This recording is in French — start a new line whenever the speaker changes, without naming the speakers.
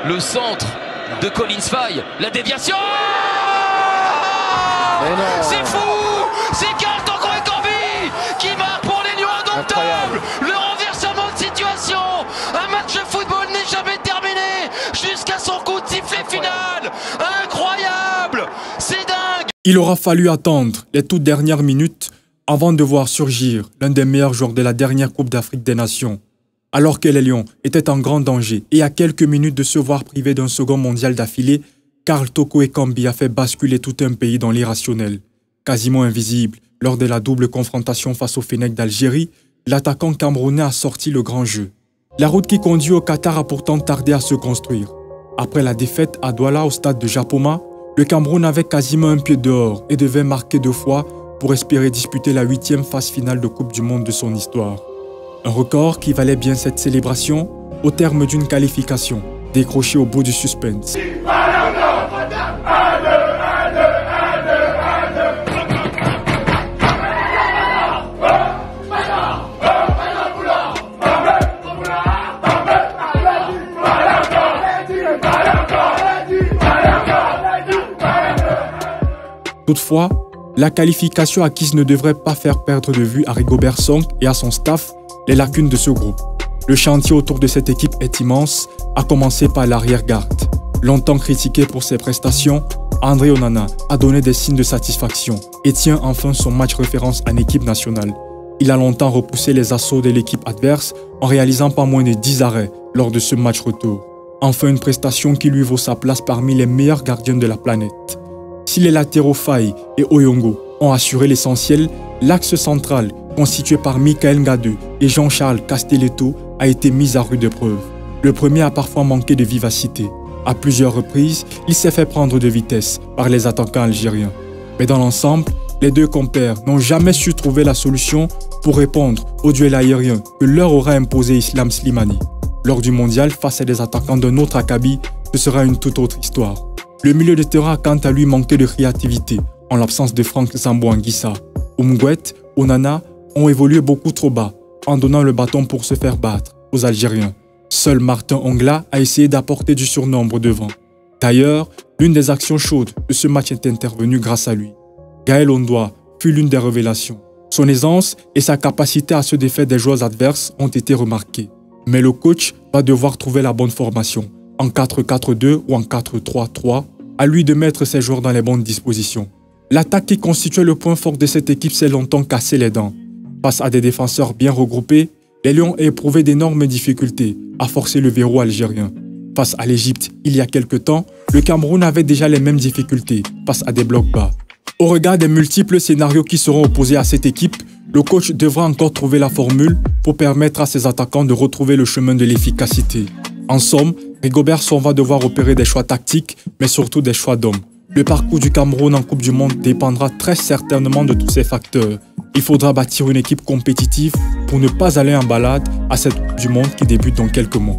Le centre de Collins Faye, la déviation. C'est fou. C'est Carlton Kouekambi qui marque pour les Lions indomptables. Le renversement de situation. Un match de football n'est jamais terminé jusqu'à son coup de sifflet final. Incroyable. C'est dingue.
Il aura fallu attendre les toutes dernières minutes avant de voir surgir l'un des meilleurs joueurs de la dernière Coupe d'Afrique des Nations. Alors que les Lions étaient en grand danger et à quelques minutes de se voir privés d'un second mondial d'affilée, Carlton Kouekambi a fait basculer tout un pays dans l'irrationnel. Quasiment invisible lors de la double confrontation face au Fennec d'Algérie, l'attaquant camerounais a sorti le grand jeu. La route qui conduit au Qatar a pourtant tardé à se construire. Après la défaite à Douala au stade de Japoma, le Cameroun avait quasiment un pied dehors et devait marquer 2 fois pour espérer disputer la 8e phase finale de Coupe du Monde de son histoire. Un record qui valait bien cette célébration au terme d'une qualification décrochée au bout du suspense. Toutefois, la qualification acquise ne devrait pas faire perdre de vue à Rigobert Song et à son staff les lacunes de ce groupe. Le chantier autour de cette équipe est immense, à commencer par l'arrière-garde. Longtemps critiqué pour ses prestations, André Onana a donné des signes de satisfaction et tient enfin son match référence en équipe nationale. Il a longtemps repoussé les assauts de l'équipe adverse en réalisant pas moins de 10 arrêts lors de ce match retour. Enfin une prestation qui lui vaut sa place parmi les meilleurs gardiens de la planète. Si les latéraux Faye et Oyongo ont assuré l'essentiel, l'axe central, constitué par Michael Ngadeu et Jean-Charles Castelletto, a été mis à rude épreuve. Le premier a parfois manqué de vivacité. À plusieurs reprises, il s'est fait prendre de vitesse par les attaquants algériens. Mais dans l'ensemble, les deux compères n'ont jamais su trouver la solution pour répondre au duel aérien que leur aura imposé Islam Slimani. Lors du mondial, face à des attaquants d'un autre acabit, ce sera une toute autre histoire. Le milieu de terrain a quant à lui manqué de créativité, en l'absence de Franck Zambo-Anguissa. Oumgouet, Onana ont évolué beaucoup trop bas, en donnant le bâton pour se faire battre aux Algériens. Seul Martin Ongla a essayé d'apporter du surnombre devant. D'ailleurs, l'une des actions chaudes de ce match est intervenue grâce à lui. Gaël Ondoa fut l'une des révélations. Son aisance et sa capacité à se défaire des joueurs adverses ont été remarquées. Mais le coach va devoir trouver la bonne formation, en 4-4-2 ou en 4-3-3, à lui de mettre ses joueurs dans les bonnes dispositions. L'attaque qui constituait le point fort de cette équipe s'est longtemps cassé les dents. Face à des défenseurs bien regroupés, les Lions ont éprouvé d'énormes difficultés à forcer le verrou algérien. Face à l'Égypte, il y a quelque temps, le Cameroun avait déjà les mêmes difficultés face à des blocs bas. Au regard des multiples scénarios qui seront opposés à cette équipe, le coach devra encore trouver la formule pour permettre à ses attaquants de retrouver le chemin de l'efficacité. En somme, Rigobert Song va devoir opérer des choix tactiques, mais surtout des choix d'hommes. Le parcours du Cameroun en Coupe du Monde dépendra très certainement de tous ces facteurs. Il faudra bâtir une équipe compétitive pour ne pas aller en balade à cette Coupe du Monde qui débute dans quelques mois.